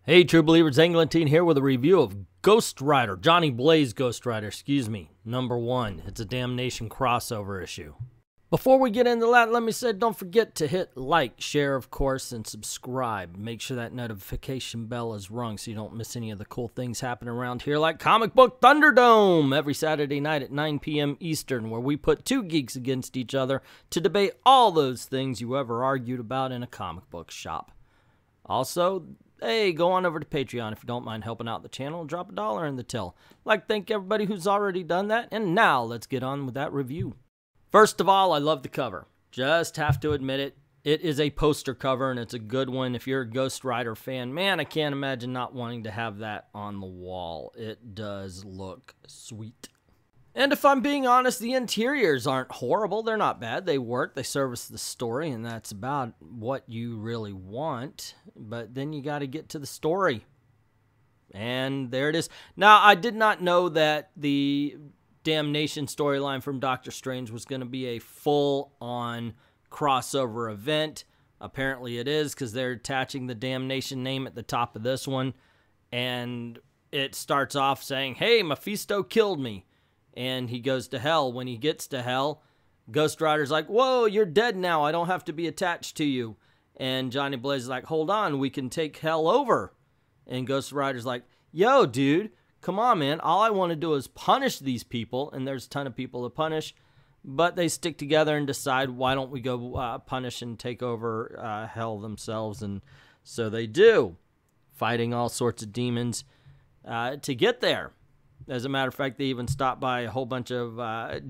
Hey, true believers, Englentine here with a review of Ghost Rider, Johnny Blaze Ghost Rider, #1. It's a Damnation crossover issue. Before we get into that, let me say, don't forget to hit like, share, of course, and subscribe. Make sure that notification bell is rung so you don't miss any of the cool things happening around here, like Comic Book Thunderdome every Saturday night at 9 p.m. Eastern, where we put two geeks against each other to debate all those things you ever argued about in a comic book shop. Also, hey, go on over to Patreon if you don't mind helping out the channel and drop $1 in the till. I'd like to thank everybody who's already done that, and now let's get on with that review. First of all, I love the cover. Just have to admit it. It is a poster cover, and it's a good one. If you're a Ghost Rider fan, man, I can't imagine not wanting to have that on the wall. It does look sweet. And if I'm being honest, the interiors aren't horrible. They're not bad. They work. They service the story, and that's about what you really want. But then you got to get to the story. And there it is. Now, I did not know that the Damnation storyline from Doctor Strange was going to be a full-on crossover event. Apparently it is, because they're attaching the Damnation name at the top of this one. And it starts off saying, hey, Mephisto killed me. And he goes to hell. When he gets to hell, Ghost Rider's like, whoa, you're dead now. I don't have to be attached to you. And Johnny Blaze is like, hold on, we can take hell over. And Ghost Rider's like, yo, dude, come on, man. All I want to do is punish these people. And there's a ton of people to punish. But they stick together and decide, why don't we go punish and take over hell themselves? And so they do, fighting all sorts of demons to get there. As a matter of fact, they even stopped by a whole bunch of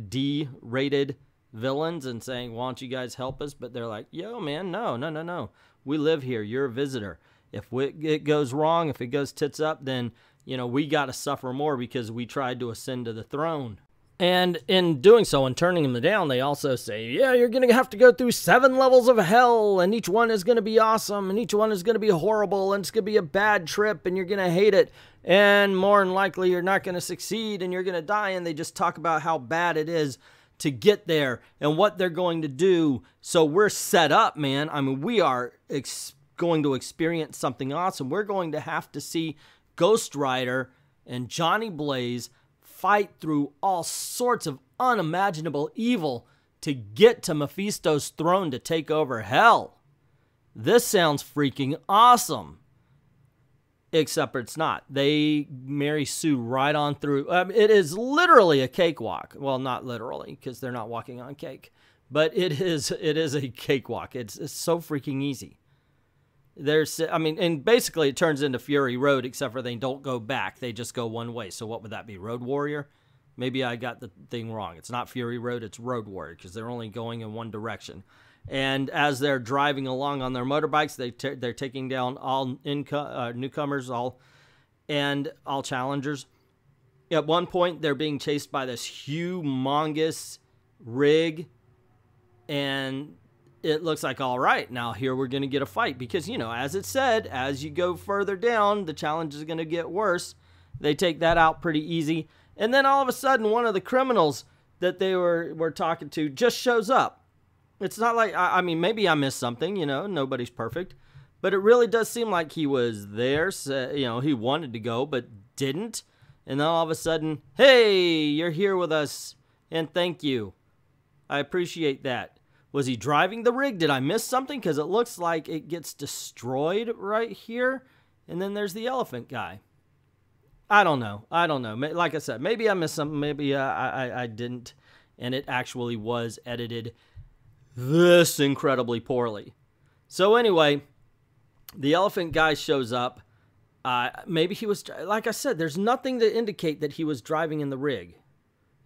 D-rated villains and saying, why don't you guys help us? But they're like, yo, man, no. We live here. You're a visitor. If it goes wrong, if it goes tits up, then, you know, we got to suffer more because we tried to ascend to the throne. And in doing so and turning them down, they also say, yeah, you're going to have to go through 7 levels of hell, and each one is going to be awesome, and each one is going to be horrible, and it's going to be a bad trip, and you're going to hate it, and more than likely you're not going to succeed, and you're going to die. And they just talk about how bad it is to get there and what they're going to do. So we're set up, man. I mean, we are going to experience something awesome. We're going to have to see Ghost Rider and Johnny Blaze fight through all sorts of unimaginable evil to get to Mephisto's throne to take over hell. This sounds freaking awesome. Except it's not. They Mary Sue right on through. It is literally a cakewalk. Well, not literally, because they're not walking on cake. But it is a cakewalk. It's so freaking easy. And basically it turns into Fury Road, except for they don't go back. They just go one way. So what would that be? Road Warrior? Maybe I got the thing wrong. It's not Fury Road, it's Road Warrior, because they're only going in one direction. And as they're driving along on their motorbikes, they're taking down all newcomers, all challengers. At one point, they're being chased by this humongous rig, and it looks like, all right, now here we're going to get a fight. Because, you know, as it said, as you go further down, the challenge is going to get worse. They take that out pretty easy. And then all of a sudden, one of the criminals that they were talking to just shows up. It's not like, I mean, maybe I missed something, you know, nobody's perfect. But it really does seem like he was there. So, you know, he wanted to go, but didn't. And then all of a sudden, hey, you're here with us, and thank you. I appreciate that. Was he driving the rig? Did I miss something? Because it looks like it gets destroyed right here. And then there's the elephant guy. I don't know. Like I said, maybe I missed something. Maybe I didn't. And it actually was edited this incredibly poorly. So anyway, the elephant guy shows up. Maybe he was, like I said, there's nothing to indicate that he was driving in the rig.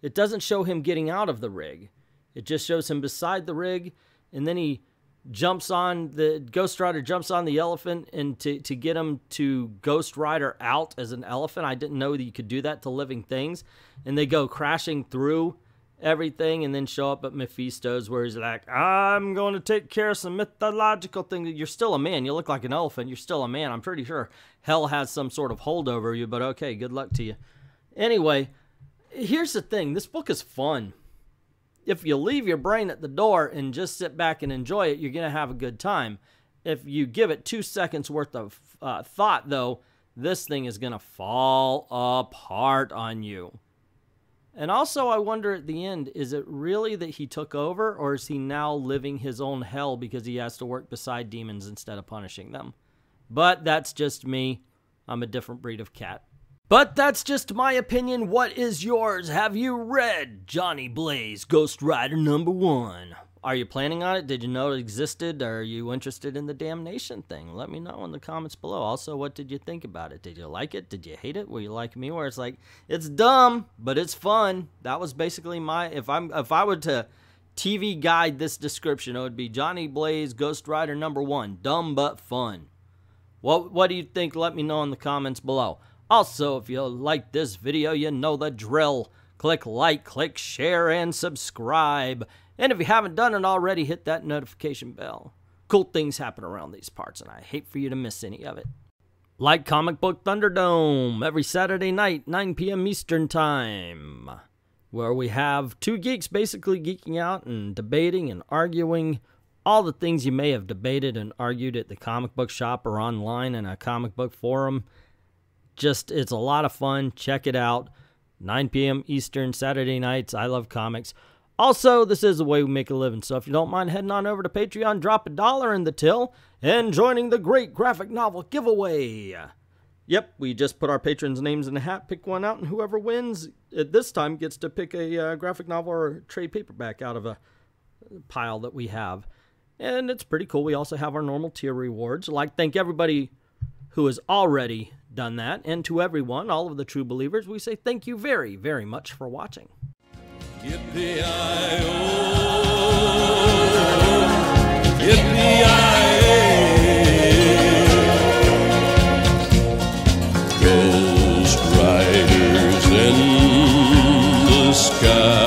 It doesn't show him getting out of the rig. It just shows him beside the rig, and then he jumps on, the Ghost Rider jumps on the elephant and to get him to Ghost Rider out as an elephant. I didn't know that you could do that to living things. And they go crashing through everything and then show up at Mephisto's, where he's like, I'm going to take care of some mythological thing. You're still a man. You look like an elephant. You're still a man. I'm pretty sure hell has some sort of hold over you, but okay, good luck to you. Anyway, here's the thing. This book is fun. If you leave your brain at the door and just sit back and enjoy it, you're going to have a good time. if you give it 2 seconds worth of thought, though, this thing is going to fall apart on you. And also, I wonder at the end, is it really that he took over, or is he now living his own hell because he has to work beside demons instead of punishing them? But that's just me. I'm a different breed of cat. But that's just my opinion. What is yours? Have you read Johnny Blaze Ghost Rider #1? Are you planning on it? Did you know it existed? Are you interested in the damnation thing? Let me know in the comments below. Also, what did you think about it? Did you like it? Did you hate it? Were you like me, where it's like, it's dumb, but it's fun? That was basically my, if I were to TV guide this description, it would be Johnny Blaze Ghost Rider #1, dumb but fun. What do you think? Let me know in the comments below. Also, if you like this video, you know the drill. Click like, click share, and subscribe. And if you haven't done it already, hit that notification bell. Cool things happen around these parts, and I hate for you to miss any of it. Like Comic Book Thunderdome every Saturday night, 9 p.m. Eastern Time, where we have two geeks basically geeking out and debating and arguing all the things you may have debated and argued at the comic book shop or online in a comic book forum. Just, it's a lot of fun. Check it out. 9 p.m. Eastern, Saturday nights. I love comics. Also, this is the way we make a living, so if you don't mind heading on over to Patreon, drop $1 in the till, and joining the great graphic novel giveaway. Yep, we just put our patrons' names in a hat, pick one out, and whoever wins at this time gets to pick a graphic novel or a trade paperback out of a pile that we have. And it's pretty cool. We also have our normal tier rewards. I'd like to thank everybody who has already done that, and to everyone, all of the true believers, we say thank you very, very much for watching. Yippee-i-oh, yippee-i-oh, Ghost Riders in the sky.